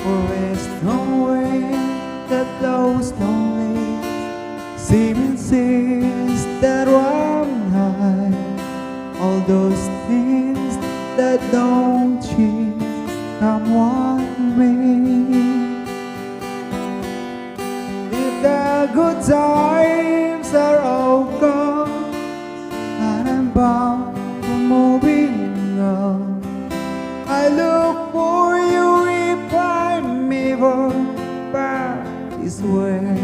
For it's no way that those lonely seem insist that one night, all those things that don't change someone made. If the good times are all gone and I'm bound for moving on, I look for you if I'm ever back this way.